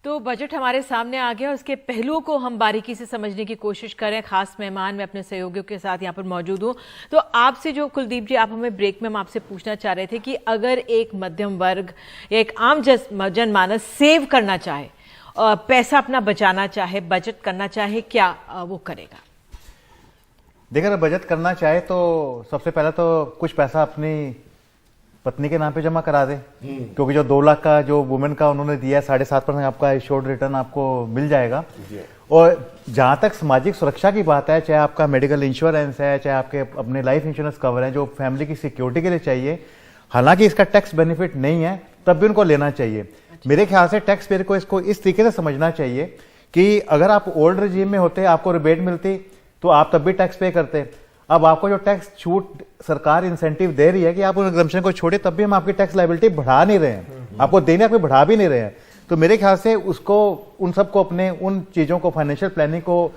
तो बजट हमारे सामने आ गया, उसके पहलुओं को हम बारीकी से समझने की कोशिश करें। खास मेहमान मैं अपने सहयोगियों के साथ यहाँ पर मौजूद हूँ। तो आपसे जो कुलदीप जी, आप हमें ब्रेक में हम आपसे पूछना चाह रहे थे कि अगर एक मध्यम वर्ग, एक आम जनमानस सेव करना चाहे, पैसा अपना बचाना चाहे, बचत करना चाहे, क्या वो करेगा? देखिए, अगर बचत करना चाहे तो सबसे पहले तो कुछ पैसा अपनी पत्नी के नाम पे जमा करा दे, क्योंकि जो 2 लाख का जो वुमेन का उन्होंने दिया है 7.5% आपका एश्योर्ड रिटर्न आपको मिल जाएगा। और जहां तक सामाजिक सुरक्षा की बात है, चाहे आपका मेडिकल इंश्योरेंस है, चाहे आपके अपने लाइफ इंश्योरेंस कवर है जो फैमिली की सिक्योरिटी के लिए चाहिए, हालांकि इसका टैक्स बेनिफिट नहीं है, तब भी उनको लेना चाहिए। मेरे ख्याल से टैक्स पेयर को इसको इस तरीके से समझना चाहिए कि अगर आप ओल्ड रजीम में होते, आपको रिबेट मिलती, तो आप तब भी टैक्स पे करते। अब आपको जो टैक्स छूट सरकार इंसेंटिव दे रही है कि आप उन एग्जम्पशन को छोड़े, तब भी हम आपकी टैक्स लायबिलिटी बढ़ा नहीं रहे हैं, आपको देने पे बढ़ा भी नहीं रहे हैं। तो मेरे ख्याल से उसको, उन सबको अपने उन चीजों को, फाइनेंशियल प्लानिंग को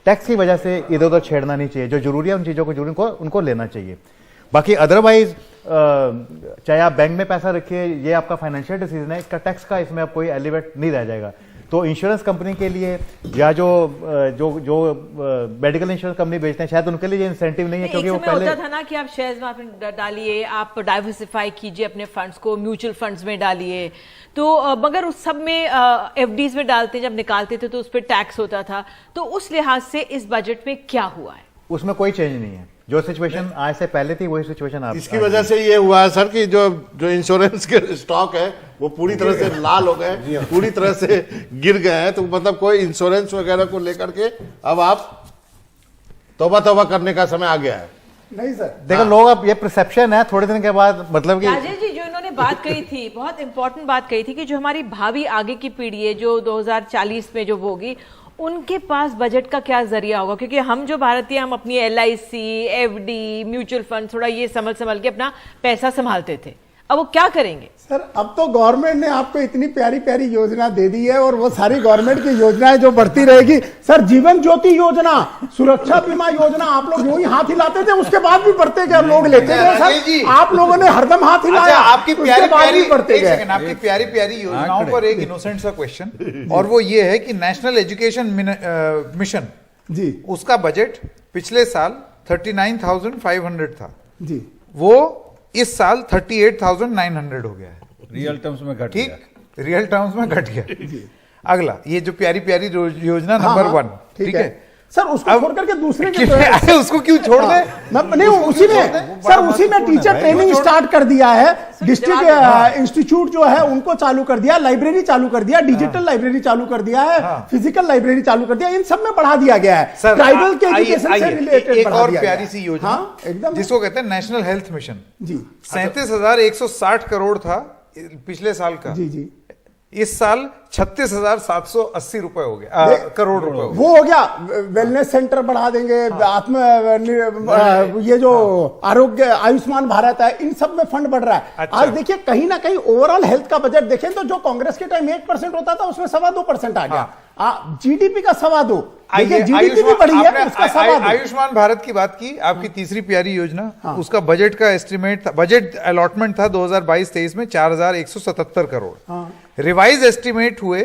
टैक्स की वजह से इधर उधर छेड़ना नहीं चाहिए। जो जरूरी है उन चीजों को जरूरी उनको लेना चाहिए। बाकी अदरवाइज चाहे आप बैंक में पैसा रखिए, ये आपका फाइनेंशियल डिसीजन है, इसका टैक्स का इसमें अब कोई एलिवेट नहीं रह जाएगा। तो इंश्योरेंस कंपनी के लिए या जो मेडिकल इंश्योरेंस कंपनी बेचते हैं, शायद उनके लिए ये इंसेंटिव नहीं है, क्योंकि वो पहले होता था ना कि आप शेयर्स में डालिए, आप डाइवर्सिफाई कीजिए अपने फंड्स को, म्यूचुअल फंड्स में डालिए। तो मगर उस सब में एफडीज में डालते, जब निकालते थे तो उस पर टैक्स होता था। तो उस लिहाज से इस बजट में क्या हुआ है? उसमें कोई चेंज नहीं है। जो सिचुएशन आज से पहले थी वही सिचुएशन आज। इसकी वजह से ये हुआ है सर कि जो इंश्योरेंस के स्टॉक है वो पूरी तरह से लाल हो गए, पूरी तरह से गिर गए हैं। तो मतलब कोई इंश्योरेंस वगैरह को लेकर के अब आप तौबा तौबा करने का समय आ गया है। नहीं सर, देखो लोग, अब ये परसेप्शन है, थोड़े दिन के बाद मतलब कि राजेश जी जो इन्होंने बात कही थी, बहुत इंपॉर्टेंट बात कही थी कि जो हमारी भावी आगे की पीढ़ी है, जो 2040 में जो होगी, उनके पास बजट का क्या जरिया होगा? क्योंकि हम जो भारतीय, हम अपनी LIC, FD, म्यूचुअल फंड, थोड़ा ये संभल के अपना पैसा संभालते थे। अब वो क्या करेंगे? सर, अब तो गवर्नमेंट ने आपको इतनी प्यारी प्यारी योजना दे दी है, और वो सारी गवर्नमेंट की योजनाएं जो बढ़ती रहेगी। सर, जीवन ज्योति योजना, सुरक्षा बीमा योजना, आप लोग यूं ही हाथ हिलाते थे, उसके बाद भी बढ़ते गए, लोग लेते गए। सर, आप लोगों ने हरदम हाथ हिलाया, आपकी प्यारी प्यारी बढ़ते गए। आपकी प्यारी प्यारी योजनाओं पर एक इनोसेंट सा क्वेश्चन, और वो ये है कि नेशनल एजुकेशन मिशन जी, उसका बजट पिछले साल 39,500 था जी, वो इस साल 38,900 हो गया है। रियल टर्म्स में घट गया। ठीक, रियल टर्म्स में घट गया। अगला, ये जो प्यारी प्यारी योजना नंबर 1, ठीक है सर, उसको छोड़ करके दूसरे के उसको क्यों छोड़ दे? नहीं, उसी में सर, उसी में टीचर ट्रेनिंग स्टार्ट कर दिया है, डिस्ट्रिक्ट इंस्टीट्यूट जो है उनको चालू कर दिया, लाइब्रेरी चालू कर दिया, डिजिटल लाइब्रेरी चालू कर दिया है, फिजिकल लाइब्रेरी चालू कर दिया, इन सब में बढ़ा दिया गया है। ट्राइबल के एजुकेशन से रिलेटेड एक और प्यारी सी योजना एकदम, जिसको कहते हैं नेशनल हेल्थ मिशन जी, 37,160 करोड़ था पिछले साल का। जी जी, इस साल 36,780 रुपए हो गया, करोड़ रुपए वो हो गया। वेलनेस सेंटर बढ़ा देंगे, ये जो आरोग्य आयुष्मान भारत है, इन सब में फंड बढ़ रहा है। अच्छा। आज देखिए, कहीं ना कहीं ओवरऑल हेल्थ का बजट देखें तो जो कांग्रेस के टाइम 1% होता था, उसमें 2.25% आ गया। जीडीपी का 2.25, देखिए जीडीपी भी बढ़ी है, उसका 2.25। आयुष्मान भारत की बात की, आपकी तीसरी प्यारी योजना, उसका बजट का एस्टिमेट था, बजट अलॉटमेंट था 2022-23 में 4,177 करोड़। रिवाइज एस्टिमेट हुए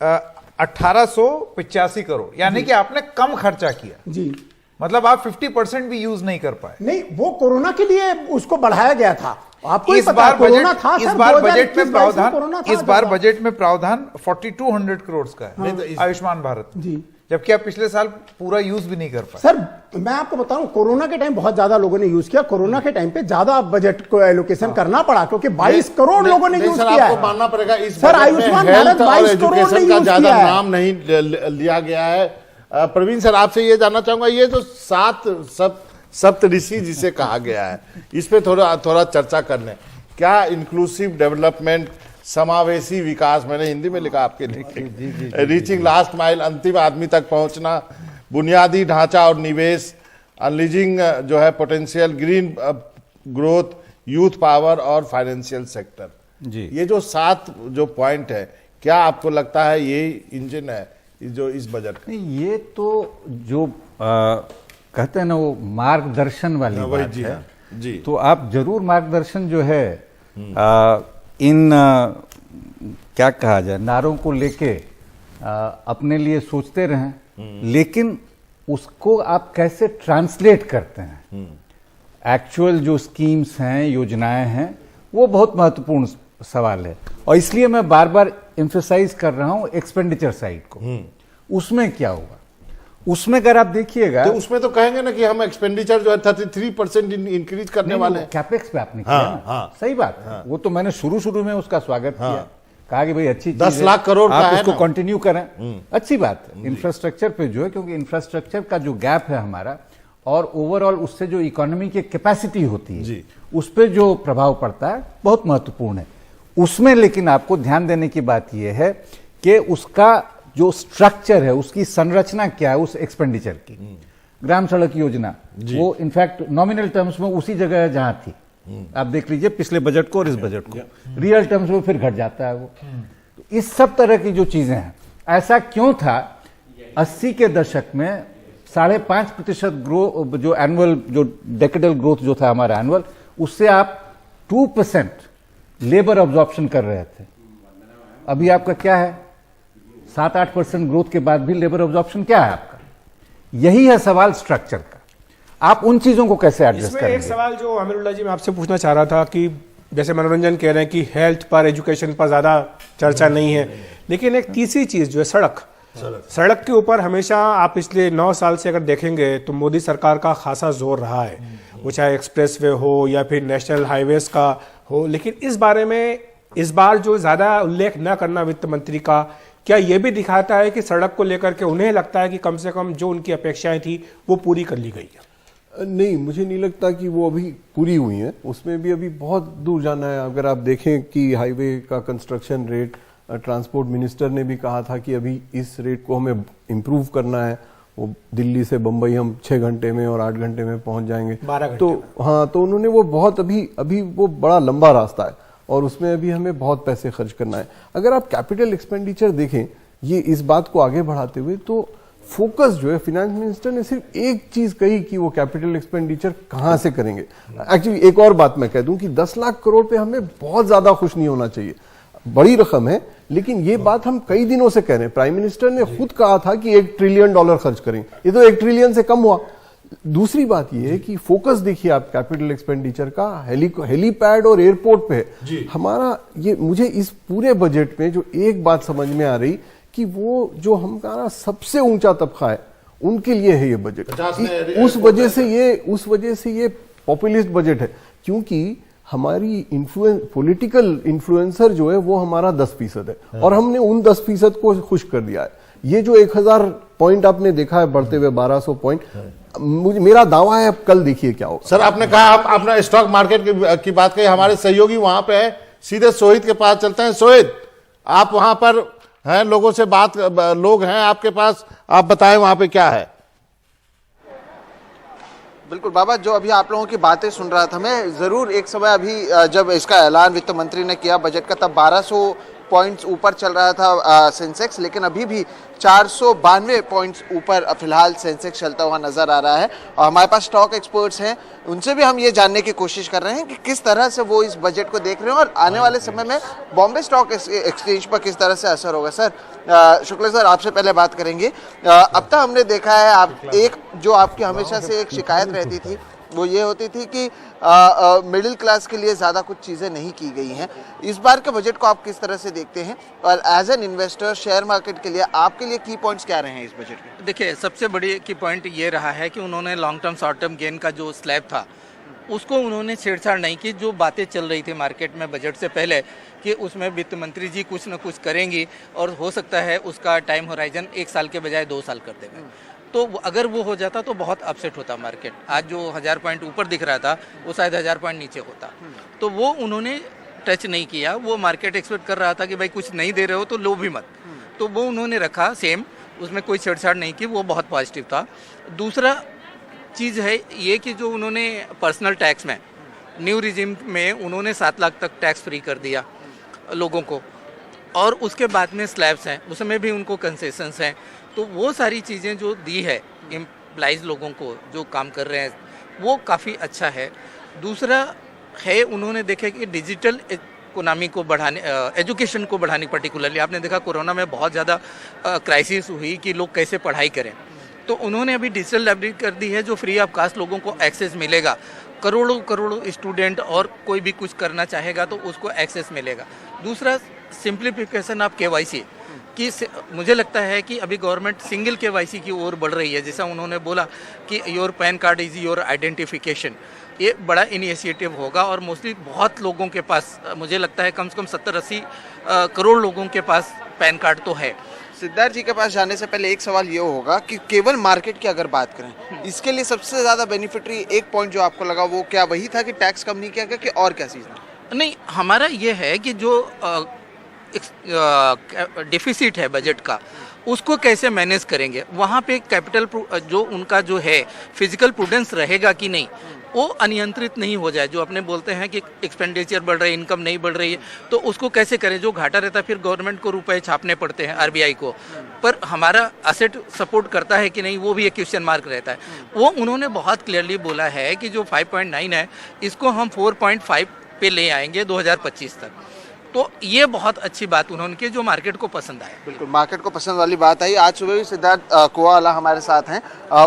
1,885 करोड़, यानी कि आपने कम खर्चा किया जी। मतलब आप 50% भी यूज नहीं कर पाए। नहीं, वो कोरोना के लिए उसको बढ़ाया गया था। आपको इस बार कोरोना था, इस बार बजट में प्रावधान, इस बार बजट में प्रावधान 4200 करोड़ का है आयुष्मान भारत जी, जबकि आप पिछले साल पूरा यूज भी नहीं कर पाए। सर, मैं आपको बताऊं, कोरोना के टाइम बहुत ज्यादा लोगों ने यूज किया, कोरोना के टाइम पे ज्यादा बजट को एलोकेशन करना पड़ा, क्योंकि 22 करोड़ लोगों ने यूज किया है। मानना पड़ेगा इस सर, आयुष्मान भारत 22 करोड़ ने यूज ज्यादा किया है। नाम नहीं लिया गया है। प्रवीण सर, आपसे ये जानना चाहूंगा, ये जो 7 सप्तऋषि जिसे कहा गया है, इस पे थोड़ा चर्चा करने। क्या इंक्लूसिव डेवलपमेंट, समावेशी विकास, मैंने हिंदी में लिखा आपके लिए, रीचिंग लास्ट माइल, अंतिम आदमी तक पहुंचना, बुनियादी ढांचा और निवेश, अनलीजिंग जो है potential, green growth, youth power और फाइनेंशियल सेक्टर जी, ये जो 7 जो पॉइंट है, क्या आपको लगता है ये इंजन है जो इस बजट का? ये तो जो कहते हैं ना, वो मार्गदर्शन वाली बात जी है जी। तो आप जरूर मार्गदर्शन जो है इन क्या कहा जाए, नारों को लेके अपने लिए सोचते रहें, लेकिन उसको आप कैसे ट्रांसलेट करते हैं, एक्चुअल जो स्कीम्स हैं, योजनाएं हैं, वो बहुत महत्वपूर्ण सवाल है। और इसलिए मैं बार बार एम्फेसाइज कर रहा हूं एक्सपेंडिचर साइड को। उसमें क्या होगा, उसमें अगर आप देखिएगा तो उसमें तो कहेंगे ना कि हम एक्सपेंडिचर जो है 33% इंक्रीज करने वाले हैं। कैपेक्स पे आपने किया ना, हाँ। सही बात है। वो तो मैंने शुरू में उसका स्वागत किया, कहा कि भाई अच्छी चीज 10 है, लाख करोड़ का आप है इसको ना। कंटिन्यू करें, अच्छी बात है। इंफ्रास्ट्रक्चर पे जो है, क्योंकि इंफ्रास्ट्रक्चर का जो गैप है हमारा और ओवरऑल उससे जो इकोनॉमी की कैपेसिटी होती है, उस पर जो प्रभाव पड़ता है बहुत महत्वपूर्ण है उसमें। लेकिन आपको ध्यान देने की बात यह है कि उसका जो स्ट्रक्चर है, उसकी संरचना क्या है उस एक्सपेंडिचर की। ग्राम सड़क योजना वो इनफैक्ट नॉमिनल टर्म्स में उसी जगह है जहां थी। आप देख लीजिए पिछले बजट को और इस बजट को, रियल टर्म्स में फिर घट जाता है वो। तो इस सब तरह की जो चीजें हैं, ऐसा क्यों था 80 के दशक में 5.5% ग्रोथ, जो एनुअल, जो डेकेडल ग्रोथ जो था हमारा एनुअल, उससे आप 2% लेबर ऑब्जॉर्प्शन कर रहे थे। अभी आपका क्या है, 7-8% ग्रोथ के बाद भी लेबर ऑब्जॉर्प्शन क्या है आपका? यही है सवाल स्ट्रक्चर का। आप उन चीजों को कैसे एडजस्ट इसमें करेंगे? एक सवाल जो अमीरुल्लाह जी मैं आपसे पूछना चाह रहा था कि जैसे मनोरंजन कह रहे हैं कि हेल्थ पर, एजुकेशन पर ज्यादा चर्चा नहीं है, लेकिन एक तीसरी चीज जो है सड़क के ऊपर हमेशा आप पिछले 9 साल से अगर देखेंगे तो मोदी सरकार का खासा जोर रहा है, वो चाहे एक्सप्रेसवे हो या फिर नेशनल हाईवेज का हो। लेकिन इस बारे में इस बार जो ज्यादा उल्लेख न करना वित्त मंत्री का, क्या ये भी दिखाता है कि सड़क को लेकर के उन्हें लगता है कि कम से कम जो उनकी अपेक्षाएं थी वो पूरी कर ली गई है? नहीं, मुझे नहीं लगता कि वो अभी पूरी हुई है। उसमें भी अभी बहुत दूर जाना है। अगर आप देखें कि हाईवे का कंस्ट्रक्शन रेट, ट्रांसपोर्ट मिनिस्टर ने भी कहा था कि अभी इस रेट को हमें इम्प्रूव करना है। वो दिल्ली से बंबई हम 6 घंटे में और 8 घंटे में पहुंच जाएंगे। 12 घंटे तो हाँ, तो उन्होंने वो बहुत अभी वो बड़ा लंबा रास्ता है और उसमें अभी हमें बहुत पैसे खर्च करना है। अगर आप कैपिटल एक्सपेंडिचर देखें, ये इस बात को आगे बढ़ाते हुए, तो फोकस जो है, फाइनेंस मिनिस्टर ने सिर्फ एक चीज कही कि वो कैपिटल एक्सपेंडिचर कहां से करेंगे। एक्चुअली एक और बात मैं कह दूं कि 10 लाख करोड़ पे हमें बहुत ज्यादा खुश नहीं होना चाहिए। बड़ी रकम है, लेकिन ये बात हम कई दिनों से कह रहे हैं। प्राइम मिनिस्टर ने खुद कहा था कि $1 ट्रिलियन खर्च करेंगे, ये तो 1 ट्रिलियन से कम हुआ। दूसरी बात यह है कि फोकस देखिए आप कैपिटल एक्सपेंडिचर का हेलीपैड और एयरपोर्ट पे है हमारा। ये मुझे इस पूरे बजट में जो एक बात समझ में आ रही कि वो जो हमारा सबसे ऊंचा तबका है उनके लिए है ये बजट। उस वजह से ये पॉपुलिस्ट बजट है, क्योंकि हमारी पॉलिटिकल इन्फ्लुएंसर जो है वो हमारा 10% है और हमने उन 10% को खुश कर दिया है। ये जो 1000 पॉइंट आपने देखा है बढ़ते हुए 1200 पॉइंट, मेरा दावा है, अब कल देखिए क्या होगा। सर, आपने कहा आप अपना स्टॉक मार्केट की बात कही, हमारे सहयोगी वहां पे है, सीधे सोहित के पास चलते हैं। सोहित, आप वहां पर हैं, लोगों से लोग हैं आपके पास, आप बताएं वहां पे क्या है। बिल्कुल बाबा, जो अभी आप लोगों की बातें सुन रहा था मैं, जरूर एक समय अभी जब इसका ऐलान वित्त मंत्री ने किया बजट का, तब 1200 पॉइंट्स ऊपर चल रहा था सेंसेक्स, लेकिन अभी भी 492 पॉइंट्स ऊपर फिलहाल सेंसेक्स चलता हुआ नजर आ रहा है। और हमारे पास स्टॉक एक्सपर्ट्स हैं, उनसे भी हम ये जानने की कोशिश कर रहे हैं कि किस तरह से वो इस बजट को देख रहे हैं और आने वाले समय में बॉम्बे स्टॉक एक्सचेंज पर किस तरह से असर होगा। सर शुक्ला सर, आपसे पहले बात करेंगे। अब तक हमने देखा है, आप एक जो आपकी हमेशा से एक शिकायत रहती थी वो ये होती थी कि मिडिल क्लास के लिए ज़्यादा कुछ चीज़ें नहीं की गई हैं। इस बार के बजट को आप किस तरह से देखते हैं और as an investor share market के लिए आपके लिए की पॉइंट्स क्या रहे हैं इस बजट के? देखिए, सबसे बड़ी की पॉइंट ये रहा है कि उन्होंने long term short term gain का जो स्लैब था उसको उन्होंने छेड़छाड़ नहीं की। जो बातें चल रही थी मार्केट में बजट से पहले कि उसमें वित्त मंत्री जी कुछ न कुछ करेंगी और हो सकता है उसका टाइम होराइजन 1 साल के बजाय 2 साल कर देंगे, तो अगर वो हो जाता तो बहुत अपसेट होता मार्केट। आज जो 1000 पॉइंट ऊपर दिख रहा था वो शायद 1000 पॉइंट नीचे होता, तो वो उन्होंने टच नहीं किया। वो मार्केट एक्सपेक्ट कर रहा था कि भाई कुछ नहीं दे रहे हो तो लो भी मत, तो वो उन्होंने रखा सेम, उसमें कोई छेड़छाड़ नहीं की, वो बहुत पॉजिटिव था। दूसरा चीज़ है ये कि जो उन्होंने पर्सनल टैक्स में न्यू रिजिम में उन्होंने 7 लाख तक टैक्स फ्री कर दिया लोगों को, और उसके बाद में स्लैब्स हैं उसमें भी उनको कंसेशंस हैं। तो वो सारी चीज़ें जो दी है एम्प्लॉइज़ लोगों को जो काम कर रहे हैं वो काफ़ी अच्छा है। दूसरा है उन्होंने देखा कि डिजिटल इकोनॉमी को बढ़ाने, एजुकेशन को बढ़ाने, पर्टिकुलरली आपने देखा कोरोना में बहुत ज़्यादा क्राइसिस हुई कि लोग कैसे पढ़ाई करें, तो उन्होंने अभी डिजिटल लाइब्रेरी कर दी है जो फ्री ऑफ कास्ट लोगों को एक्सेस मिलेगा। करोड़ों करोड़ों स्टूडेंट और कोई भी कुछ करना चाहेगा तो उसको एक्सेस मिलेगा। दूसरा, सिंप्लीफिकेशन ऑफ केवाईसी कि मुझे लगता है कि अभी गवर्नमेंट सिंगल केवाईसी की ओर बढ़ रही है, जैसा उन्होंने बोला कि your pan card is your identification. ये बड़ा इनिशिएटिव होगा और मोस्टली बहुत लोगों के पास, मुझे लगता है कम से कम 70-80 करोड़ लोगों के पास पैन कार्ड तो है। सिद्धार्थ जी के पास जाने से पहले एक सवाल ये होगा कि केवल मार्केट की अगर बात करें, इसके लिए सबसे ज्यादा बेनिफिटरी एक पॉइंट जो आपको लगा वो क्या वही था कि टैक्स कम नहीं किया गया कि और क्या चीज़? नहीं, हमारा ये है कि जो डिफिसिट है बजट का उसको कैसे मैनेज करेंगे, वहाँ पे कैपिटल जो उनका जो है फिजिकल प्रूडेंस रहेगा कि नहीं, वो अनियंत्रित नहीं हो जाए। जो अपने बोलते हैं कि एक्सपेंडिचर बढ़ रही है, इनकम नहीं बढ़ रही है, तो उसको कैसे करें। जो घाटा रहता है फिर गवर्नमेंट को रुपए छापने पड़ते हैं, आरबीआई को, पर हमारा असेट सपोर्ट करता है कि नहीं वो भी एक क्वेश्चन मार्क रहता है। वो उन्होंने बहुत क्लियरली बोला है कि जो 5.9 है इसको हम 4.5 पे ले आएंगे 2025 तक। तो ये बहुत अच्छी बात उन्होंने की जो मार्केट को पसंद आया। बिल्कुल मार्केट को पसंद वाली बात आई। आज सुबह भी सिद्धार्थ कुआवाला हमारे साथ हैं,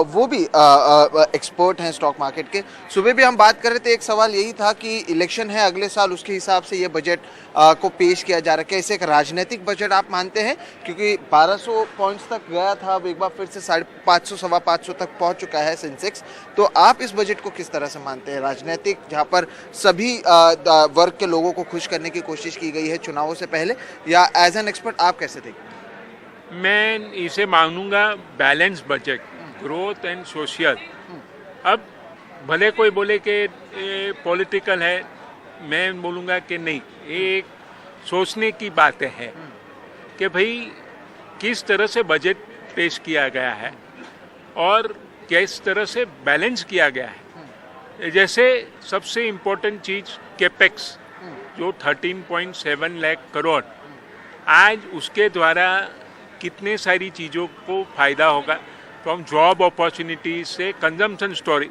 वो भी एक्सपर्ट हैं स्टॉक मार्केट के। सुबह भी हम बात कर रहे थे, एक सवाल यही था कि इलेक्शन है अगले साल, उसके हिसाब से ये बजट को पेश किया जा रहा है। कैसे एक राजनीतिक बजट आप मानते हैं, क्योंकि 1200 पॉइंट्स तक गया था, अब एक बार फिर से 550 सवा 500 तक पहुंच चुका है सेंसेक्स, तो आप इस बजट को किस तरह से मानते हैं? राजनीतिक, जहां पर सभी वर्ग के लोगों को खुश करने की कोशिश की गई है चुनावों से पहले, या एज एन एक्सपर्ट आप कैसे देखते? मैं इसे मानूंगा balance budget, growth and social. अब भले कोई बोले कि पॉलिटिकल है, मैं बोलूँगा कि नहीं, एक सोचने की बातें हैं कि भाई किस तरह से बजट पेश किया गया है और किस तरह से बैलेंस किया गया है। जैसे सबसे इम्पोर्टेंट चीज़ कैपेक्स जो 13.7 लाख करोड़, आज उसके द्वारा कितने सारी चीज़ों को फ़ायदा होगा, फ्रॉम जॉब अपॉर्चुनिटी से कंजम्पशन स्टोरी।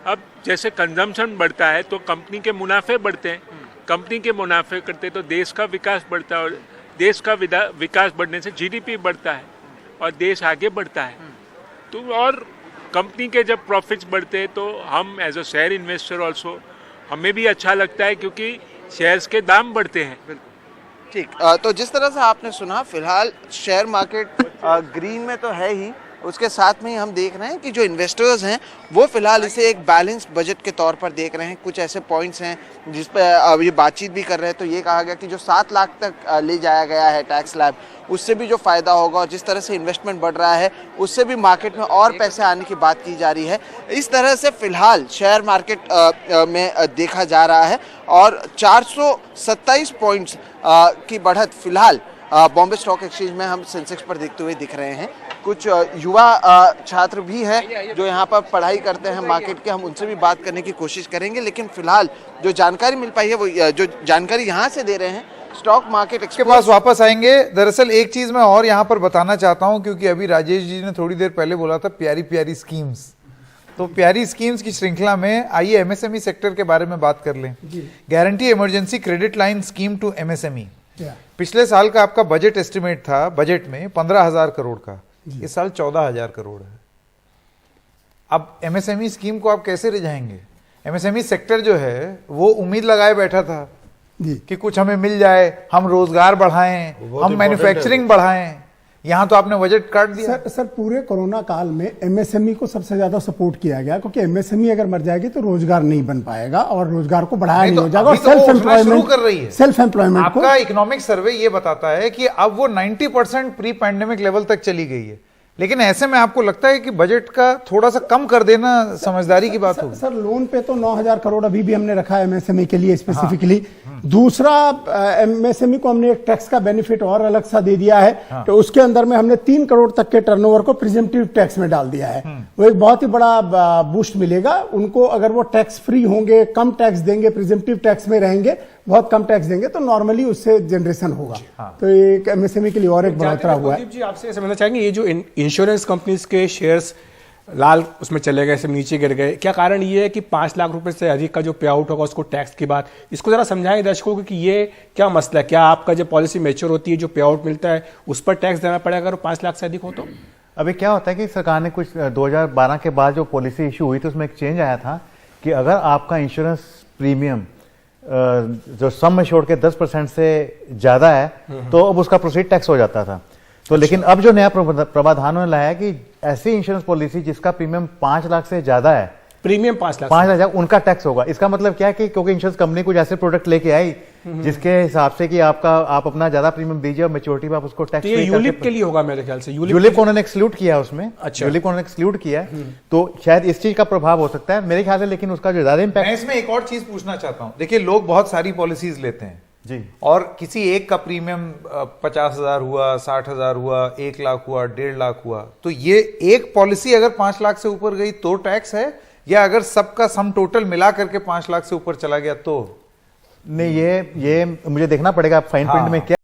अब जैसे कंजम्पशन बढ़ता है तो कंपनी के मुनाफे बढ़ते हैं, कंपनी के मुनाफे करते तो देश का विकास बढ़ता है, और देश का विकास बढ़ने से जीडीपी बढ़ता है और देश आगे बढ़ता है। तो और कंपनी के जब प्रॉफिट्स बढ़ते हैं तो हम as a share investor also, हमें भी अच्छा लगता है क्योंकि शेयर्स के दाम बढ़ते हैं। ठीक, तो जिस तरह से आपने सुना, फिलहाल शेयर मार्केट ग्रीन में तो है ही, उसके साथ में ही हम देख रहे हैं कि जो इन्वेस्टर्स हैं वो फिलहाल इसे एक बैलेंस बजट के तौर पर देख रहे हैं। कुछ ऐसे पॉइंट्स हैं जिस पर अब ये बातचीत भी कर रहे हैं, तो ये कहा गया कि जो 7 लाख तक ले जाया गया है टैक्स स्लैब, उससे भी जो फायदा होगा, और जिस तरह से इन्वेस्टमेंट बढ़ रहा है उससे भी मार्केट में और पैसे आने की बात की जा रही है। इस तरह से फिलहाल शेयर मार्केट में देखा जा रहा है, और 427 पॉइंट्स की बढ़त फिलहाल बॉम्बे स्टॉक एक्सचेंज में हम सेंसेक्स पर देखते हुए दिख रहे हैं। कुछ युवा छात्र भी हैं जो यहाँ पर पढ़ाई करते हैं मार्केट के, हम उनसे भी बात करने की कोशिश करेंगे। लेकिन फिलहाल जो जानकारी मिल पाई है वो जो जानकारी यहाँ से दे रहे हैं स्टॉक मार्केट के पास वापस आएंगे। दरअसल एक चीज मैं और यहाँ पर बताना चाहता हूँ, क्योंकि अभी राजेश जी ने थोड़ी देर पहले बोला था प्यारी प्यारी स्कीम्स, तो प्यारी स्कीम्स की श्रृंखला में आइए एमएसएमई सेक्टर के बारे में बात कर लें। Guarantee emergency credit line scheme to MSME, पिछले साल का आपका बजट एस्टिमेट था बजट में 15,000 करोड़ का, इस साल 14,000 करोड़ है। अब एमएसएमई स्कीम को आप कैसे रिझाएंगे? एमएसएमई सेक्टर जो है वो उम्मीद लगाए बैठा था कि कुछ हमें मिल जाए, हम रोजगार बढ़ाएं, हम मैन्युफैक्चरिंग बढ़ाएं। यहाँ तो आपने बजट काट दिया। सर पूरे कोरोना काल में एमएसएमई को सबसे ज्यादा सपोर्ट किया गया, क्योंकि एमएसएमई अगर मर जाएगी तो रोजगार नहीं बन पाएगा और रोजगार को बढ़ाया नहीं हो जाएगा, और सेल्फ एम्प्लॉयमेंट कर रही है। सेल्फ एम्प्लॉयमेंट आपका इकोनॉमिक सर्वे ये बताता है कि अब वो 90% प्री पैंडेमिक लेवल तक चली गई है, लेकिन ऐसे में आपको लगता है कि बजट का थोड़ा सा कम कर देना समझदारी की बात होगी? सर लोन पे तो 9,000 करोड़ अभी भी हमने रखा है एमएसएमई के लिए स्पेसिफिकली। दूसरा, एमएसएमई को हमने एक टैक्स का बेनिफिट और अलग सा दे दिया है, तो उसके अंदर में हमने 3 करोड़ तक के टर्नओवर को प्रिजम्पटिव टैक्स में डाल दिया है। वो एक बहुत ही बड़ा बूस्ट मिलेगा उनको। अगर वो टैक्स फ्री होंगे, कम टैक्स देंगे, प्रिजम्पटिव टैक्स में रहेंगे, बहुत कम टैक्स देंगे, तो नॉर्मली उससे जनरेशन होगा। तो एक एमएसएमई के लिए और एक बढ़ोतरा हुआ है। जी आपसे समझना चाहेंगे, ये जो इंश्योरेंस कंपनीज के शेयर्स लाल उसमें चले गए, सब नीचे गिर गए। क्या कारण ये है कि 5 लाख रुपए से अधिक का जो पे आउट होगा उसको टैक्स की बात, इसको जरा समझाएं दर्शकों को कि ये क्या मसला है। क्या आपका जब पॉलिसी मैच्योर होती है, जो पे आउट मिलता है उस पर टैक्स देना पड़ेगा अगर 5 लाख से अधिक हो तो? अभी क्या होता है कि सरकार ने कुछ 2012 के बाद जो पॉलिसी इशू हुई थी उसमें एक चेंज आया था कि अगर आपका इंश्योरेंस प्रीमियम जो सम एश्योर्ड के 10% से ज्यादा है तो अब उसका प्रोसीड टैक्स हो जाता था। तो लेकिन अब जो नया प्रावधान उन्होंने लाया है कि ऐसी इंश्योरेंस पॉलिसी जिसका प्रीमियम 5 लाख से ज्यादा है, प्रीमियम 5 लाख उनका टैक्स होगा। इसका मतलब क्या है कि क्योंकि इंश्योरेंस कंपनी कुछ ऐसे प्रोडक्ट लेके आई जिसके हिसाब से कि आप अपना ज्यादा प्रीमियम दीजिए और मैच्योरिटी पे आप उसको टैक्स। तो ये यूलिप के लिए होगा मेरे ख्याल से। यूलिप को उन्होंने एक्सक्लूड किया उसमें। अच्छा। यूलिप को उन्होंने एक्सक्लूड किया, तो शायद इस चीज का प्रभाव हो सकता है मेरे ख्याल से। लेकिन उसका जो ज्यादा मैं इम्पैक्ट, इसमें एक और चीज पूछना चाहता हूं। देखिए, लोग बहुत सारी पॉलिसीज लेते हैं जी, और किसी एक का प्रीमियम 50,000 हुआ, 60,000 हुआ, 1 लाख हुआ, 1.5 लाख हुआ, तो ये एक पॉलिसी अगर 5 लाख से ऊपर गई तो टैक्स है, या अगर सबका सम टोटल मिला करके 5 लाख से ऊपर चला गया तो? नहीं, ये मुझे देखना पड़ेगा फाइन प्रिंट में क्या